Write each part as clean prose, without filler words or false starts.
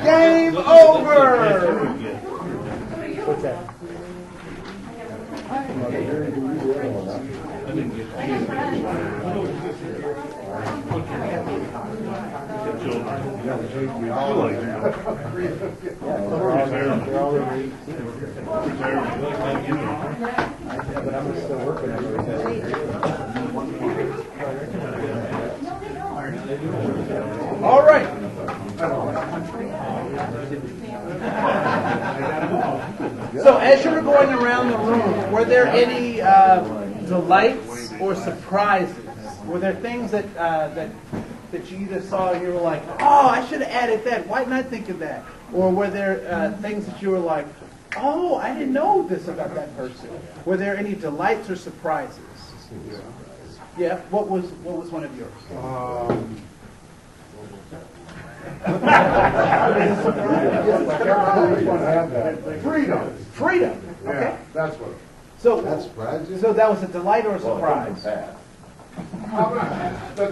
Game over. What's that? But I'm still working. All right. So as you were going around the room, were there any delights or surprises? Were there things that you either saw and you were like, oh, I should have added that. Why didn't I think of that? Or were there things that you were like, oh, I didn't know this about that person? Were there any delights or surprises? Yeah. What was one of yours? Freedom. Freedom. Okay. Yeah, that's what. So That surprised you? So that was a delight or a surprise? That's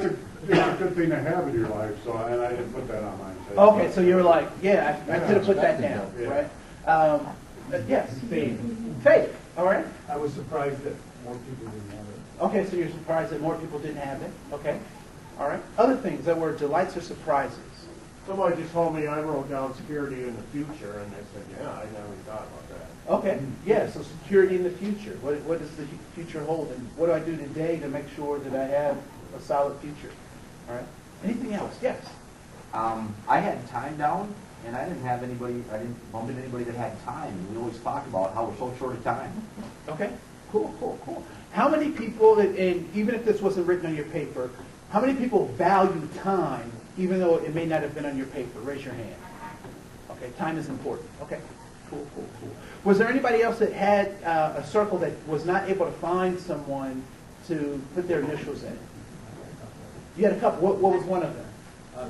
a good thing to have in your life. So, and I didn't put that on mine. Okay, so you were like, yeah, I could have put that down, right? Yes. Faith. Faith. All right. I was surprised that more people didn't have it. Okay, so you're surprised that more people didn't have it. Okay. All right. Other things that were delights or surprises? Somebody just told me I wrote down security in the future, and I said, yeah, I never thought about that. Okay. Yeah, so security in the future. What does the future hold? And what do I do today to make sure that I have a solid future? All right. Anything else? Yes. I had time down, and I didn't bump into anybody that had time. We always talk about how we're so short of time. Okay. Cool. How many people, and even if this wasn't written on your paper, how many people value time even though it may not have been on your paper? Raise your hand. Okay, time is important. Okay, cool. Was there anybody else that had a circle that was not able to find someone to put their initials in? You had a couple. What was one of them?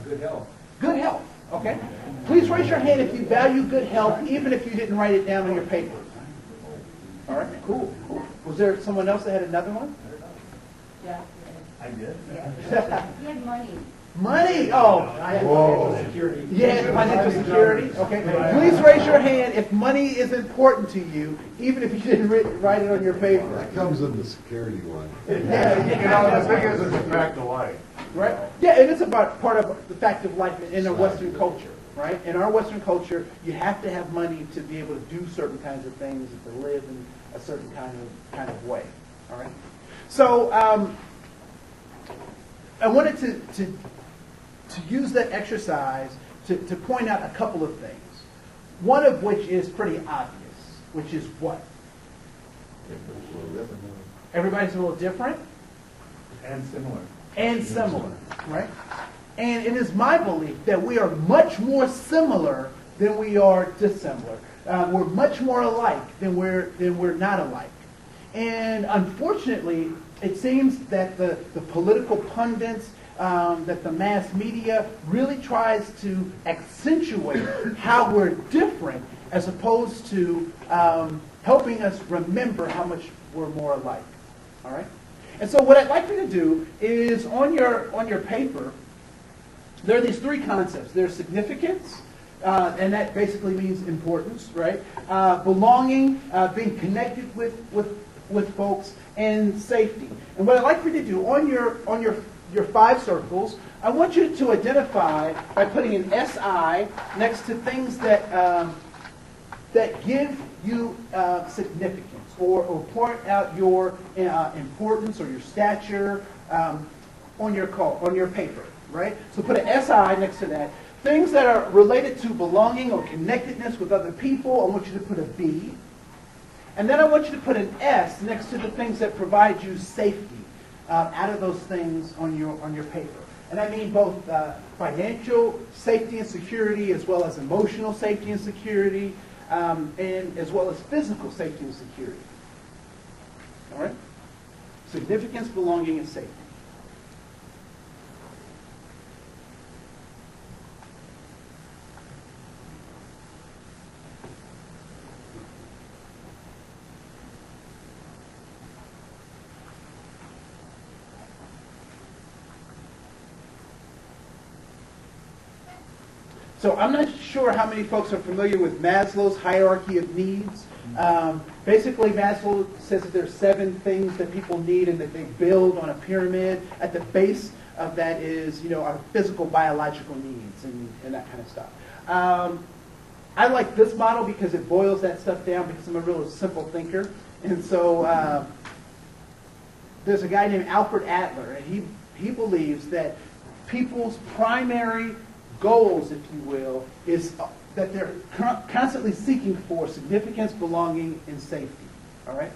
Good health. Good health. Okay. Please raise your hand if you value good health, even if you didn't write it down on your paper. All right, cool. Was there someone else that had another one? Yeah. I did. Yeah. He had money. Money. Oh, Financial security. yeah, financial security. Okay. Please raise your hand if money is important to you, even if you didn't write it on your paper. That comes in the security one. You know, the thing is, it's a fact of life. Right? Yeah, it is about part of the fact of life in a Western culture, right? In our Western culture, you have to have money to be able to do certain kinds of things, to live in a certain kind of way. All right. So I wanted to use that exercise to point out a couple of things. One of which is pretty obvious, which is what? Everybody's a little different? And similar. And similar, right? And it is my belief that we are much more similar than we are dissimilar. We're much more alike than we're not alike. And unfortunately, it seems that the political pundits, that the mass media really tries to accentuate how we're different as opposed to helping us remember how much we're more alike. All right? And so what I'd like you to do is on your paper, there are these three concepts. There's significance, and that basically means importance, right? Belonging, being connected with folks, and safety. And what I'd like for you to do on your 5 circles, I want you to identify by putting an SI next to things that give you significance or point out your importance or your stature on your paper, right? So put an SI next to that. Things that are related to belonging or connectedness with other people, I want you to put a B. And then I want you to put an S next to the things that provide you safety out of those things on your paper. And I mean both financial safety and security, as well as emotional safety and security, and as well as physical safety and security. All right? Significance, belonging, and safety. So I'm not sure how many folks are familiar with Maslow's hierarchy of needs. Basically, Maslow says that there's 7 things that people need and that they build on a pyramid. At the base of that is, our physical, biological needs and that kind of stuff. I like this model because it boils that stuff down because I'm a real simple thinker. And so there's a guy named Alfred Adler, and he believes that people's primary goals, if you will, is that they're constantly seeking for significance, belonging, and safety. All right.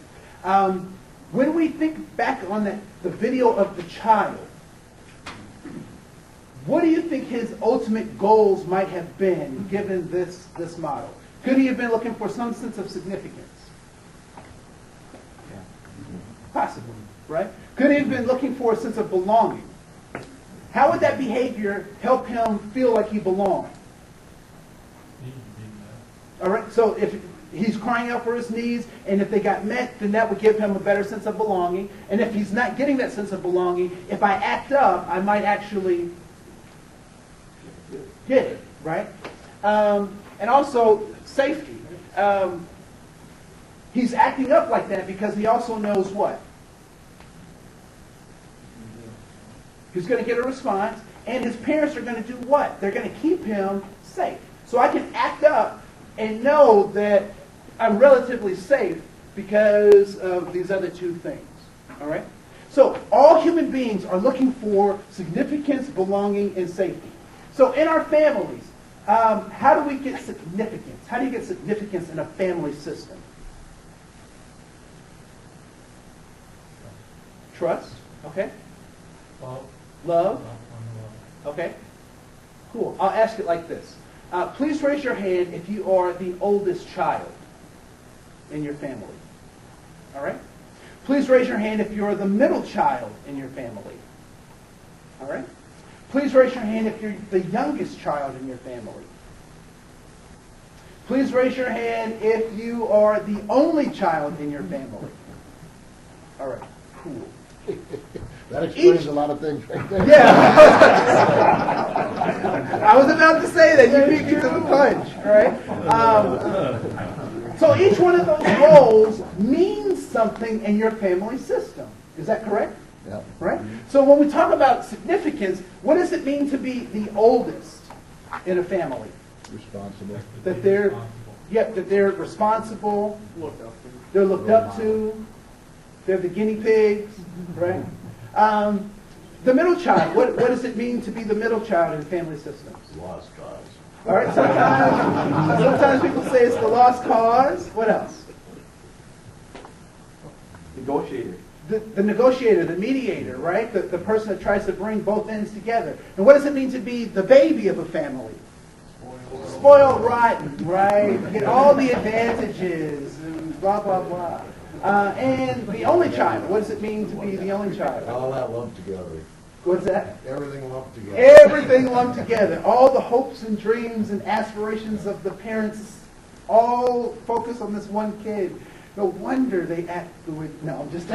When we think back on the video of the child, what do you think his ultimate goals might have been given this model? Could he have been looking for some sense of significance? Yeah. Possibly, right? Could he have been looking for a sense of belonging? How would that behavior help him feel like he belonged? All right, so if he's crying out for his needs, and if they got met, then that would give him a better sense of belonging. And if he's not getting that sense of belonging, if I act up, I might actually get it, right? And also safety. He's acting up like that because he also knows what? He's going to get a response, and his parents are going to do what? They're going to keep him safe. So I can act up and know that I'm relatively safe because of these other 2 things. All right? So all human beings are looking for significance, belonging, and safety. So in our families, how do we get significance? How do you get significance in a family system? Trust. Okay. Love. Okay. Cool. I'll ask it like this. Please raise your hand if you are the oldest child in your family. All right? Please raise your hand if you're the middle child in your family. All right? Please raise your hand if you're the youngest child in your family. Please raise your hand if you are the only child in your family. All right. Cool. That explains a lot of things right there. Yeah. I was about to say that. You beat me to the punch. All right? So each one of those roles means something in your family system. Is that correct? Yeah. Right? So when we talk about significance, what does it mean to be the oldest in a family? Responsible. That they're responsible, they're looked up to, they're the guinea pigs, right? The middle child, what does it mean to be the middle child in family systems? Lost cause. All right, sometimes people say it's the lost cause. What else? Negotiator. The negotiator, the mediator, right? The person that tries to bring both ends together. And what does it mean to be the baby of a family? Spoiled rotten, right? Get all the advantages and blah, blah, blah. And the only child, what does it mean to be the only child? All that lumped together. What's that? Everything lumped together. Everything lumped together. All the hopes and dreams and aspirations of the parents all focus on this one kid. No wonder they act the way... No, I'm just... So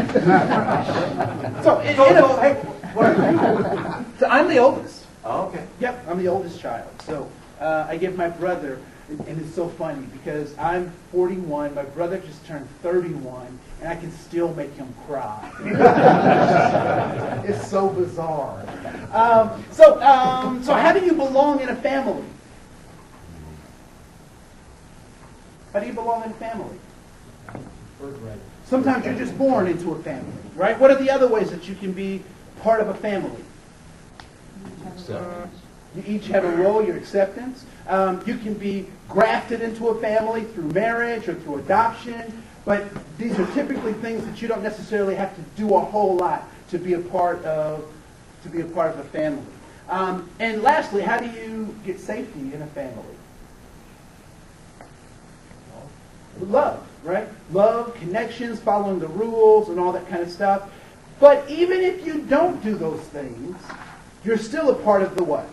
I'm the oldest. Oh, okay. Yep, I'm the oldest child. So I give my brother, and it's so funny because I'm 41, my brother just turned 31, and I can still make him cry. It's so bizarre. So how do you belong in a family? How do you belong in a family? Sometimes you're just born into a family, right? What are the other ways that you can be part of a family? Acceptance. You each have a role, your acceptance. You can be grafted into a family through marriage or through adoption, but these are typically things that you don't necessarily have to do a whole lot to be a part of a family. And lastly, how do you get safety in a family? Love, right? Love, connections, following the rules, and all that kind of stuff. But even if you don't do those things, you're still a part of the what?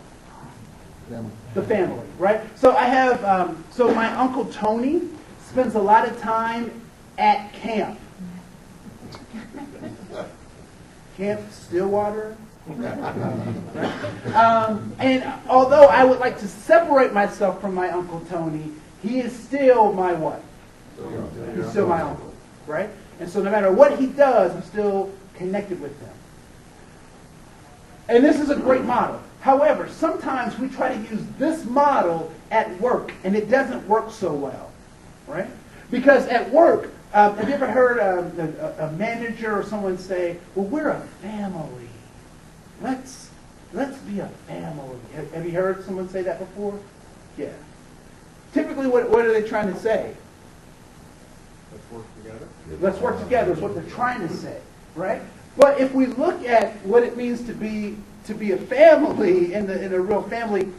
The family, right? So I have, so my Uncle Tony spends a lot of time at camp. Camp Stillwater, And although I would like to separate myself from my Uncle Tony, he is still my what? He's still my uncle, right? And so no matter what he does, I'm still connected with him. And this is a great model. However, sometimes we try to use this model at work, and it doesn't work so well, right? Because at work, have you ever heard a manager or someone say, well, we're a family. Let's be a family. Have you heard someone say that before? Yeah. Typically, what are they trying to say? Let's work together. Let's work together is what they're trying to say, right? But if we look at what it means to be a family in a real family